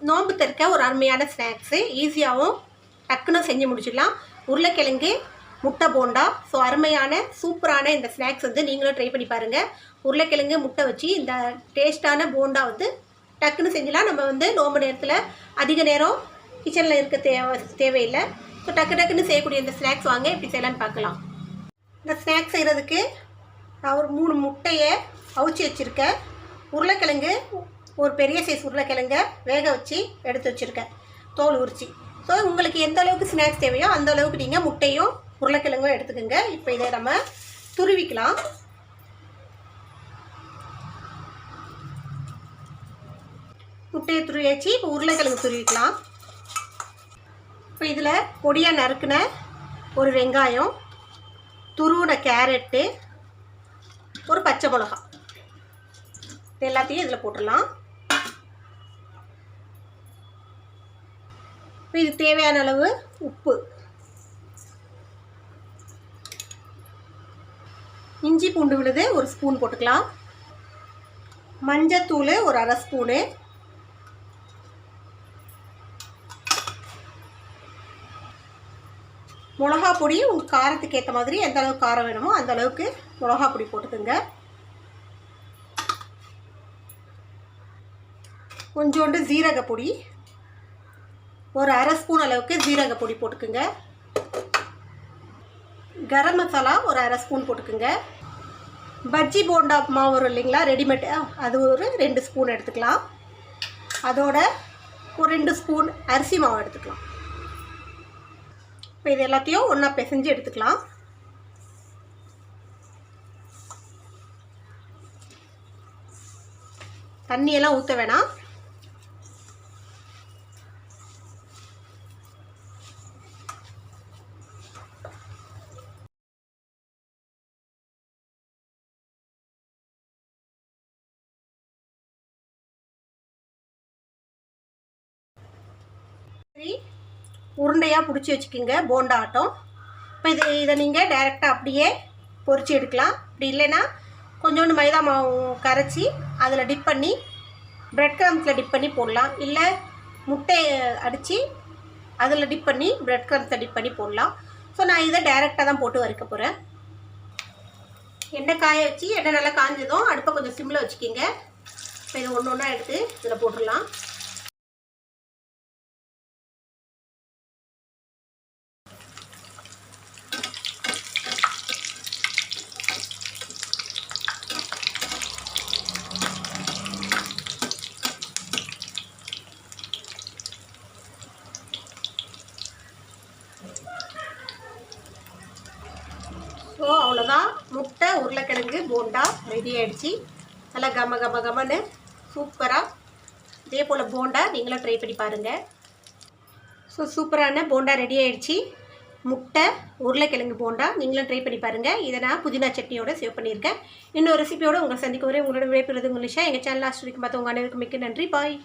நோம்பு திறக்க ஒரு அருமையான ஸ்நாக்ஸு, ஈஸியாகவும் டக்குன்னு செஞ்சு முடிச்சிடலாம். உருளைக்கிழங்கு முட்டை போண்டா. ஸோ அருமையான சூப்பரான இந்த ஸ்நாக்ஸ் வந்து நீங்களும் ட்ரை பண்ணி பாருங்கள். உருளைக்கிழங்கு முட்டை வச்சு இந்த டேஸ்ட்டான போண்டா வந்து டக்குன்னு செஞ்சலாம். நம்ம வந்து நோம்பு நேரத்தில் அதிக நேரம் கிச்சனில் இருக்க தேவையில்லை. ஸோ டக்குன்னு செய்யக்கூடிய இந்த ஸ்நாக்ஸ் வாங்க எப்படி செய்யலான்னு பார்க்கலாம். இந்த ஸ்நாக்ஸ் செய்கிறதுக்கு நான் ஒரு 3 முட்டையை அவிச்சு வச்சுருக்கேன். உருளைக்கிழங்கு ஒரு பெரிய சைஸ் உருளைக்கிழங்க வேக வச்சு எடுத்து வச்சுருக்கேன், தோல் உரிச்சி. ஸோ உங்களுக்கு எந்த அளவுக்கு ஸ்நாக்ஸ் தேவையோ அந்த அளவுக்கு நீங்கள் முட்டையும் உருளைக்கிழங்கும் எடுத்துக்கோங்க. இப்போ இதை நம்ம துருவிக்கலாம். முட்டையை துருவி வச்சு இப்போ உருளைக்கிழங்கு துருவிக்கலாம். இப்போ இதில் பொடியாக நறுக்குன ஒரு வெங்காயம், துருவின கேரட்டு, ஒரு பச்சை மிளகா, இது எல்லாத்தையும் இதில் போட்டுடலாம். இது தேவையான அளவு உப்பு, இஞ்சி பூண்டு விழுது ஒரு ஸ்பூன் போட்டுக்கலாம், மஞ்சத்தூள் ஒரு அரை ஸ்பூனு, மிளகா பொடி உங்கள் காரத்துக்கு ஏற்ற மாதிரி எந்த அளவுக்கு காரம் வேணுமோ அந்த அளவுக்கு மிளகா பொடி போட்டுக்கோங்க. கொஞ்சோண்டு ஜீரக பொடி, ஒரு அரை ஸ்பூன் அளவுக்கு ஜீரக பொடி போட்டுக்குங்க. கரம் மசாலா ஒரு அரை ஸ்பூன் போட்டுக்குங்க. பஜ்ஜி போண்டா மாவு வரும் இல்லைங்களா, ரெடிமேட், அது ஒரு 2 ஸ்பூன் எடுத்துக்கலாம். அதோட ஒரு 2 ஸ்பூன் அரிசி மாவு எடுத்துக்கலாம். இப்போ இது எல்லாத்தையும் ஒன்றா பிசைஞ்சு எடுத்துக்கலாம். தண்ணியெல்லாம் ஊற்ற வேணாம். உருண்டையாக பிடிச்சி வச்சுக்கோங்க, போண்டா ஆட்டம். இப்போ இதை நீங்கள் டைரெக்டாக அப்படியே பொரிச்சு எடுக்கலாம். அப்படி இல்லைன்னா கொஞ்சோண்டு மைதா மாவு கரைச்சி அதில் டிப் பண்ணி ப்ரெட் க்ரம்ஸில் டிப் பண்ணி போடலாம். இல்லை முட்டையை அடித்து அதில் டிப் பண்ணி ப்ரெட் க்ரம்ஸில் டிப் பண்ணி போடலாம். ஸோ நான் இதை டைரெக்டாக தான் போட்டு வறுக்க போகிறேன். எண்ணெய் காய வச்சு எண்ணெய் நல்லா காஞ்சதும் அடுப்பை கொஞ்சம் சிம்மில் வச்சுக்கிங்க. இப்போ இதை ஒன்று ஒன்றா எடுத்து இதில் போட்டுடலாம். ஸோ அவ்வளோதான், முட்டை உருளைக்கிழங்கு போண்டா ரெடி ஆகிடுச்சு. நல்லா கமன்னு சூப்பராக இதே போல் போண்டா நீங்களும் ட்ரை பண்ணி பாருங்கள். ஸோ சூப்பரான போண்டா ரெடி ஆகிடுச்சு. முட்டை உருளைக்கிழங்கு போண்டா நீங்களும் ட்ரை பண்ணி பாருங்கள். இதை நான் புதினா சட்னியோடு சேவ் பண்ணியிருக்கேன். இன்னொரு ரெசிபியோடு உங்களை சந்திக்க வரை உங்களோட விடைபெறுவது உங்கள் நிஷா. எங்கள் சேனல் லாஸ்ட் வரைக்கும் பார்த்து உங்கள் அனைவருக்கும் மிக்க நன்றி. பாய்.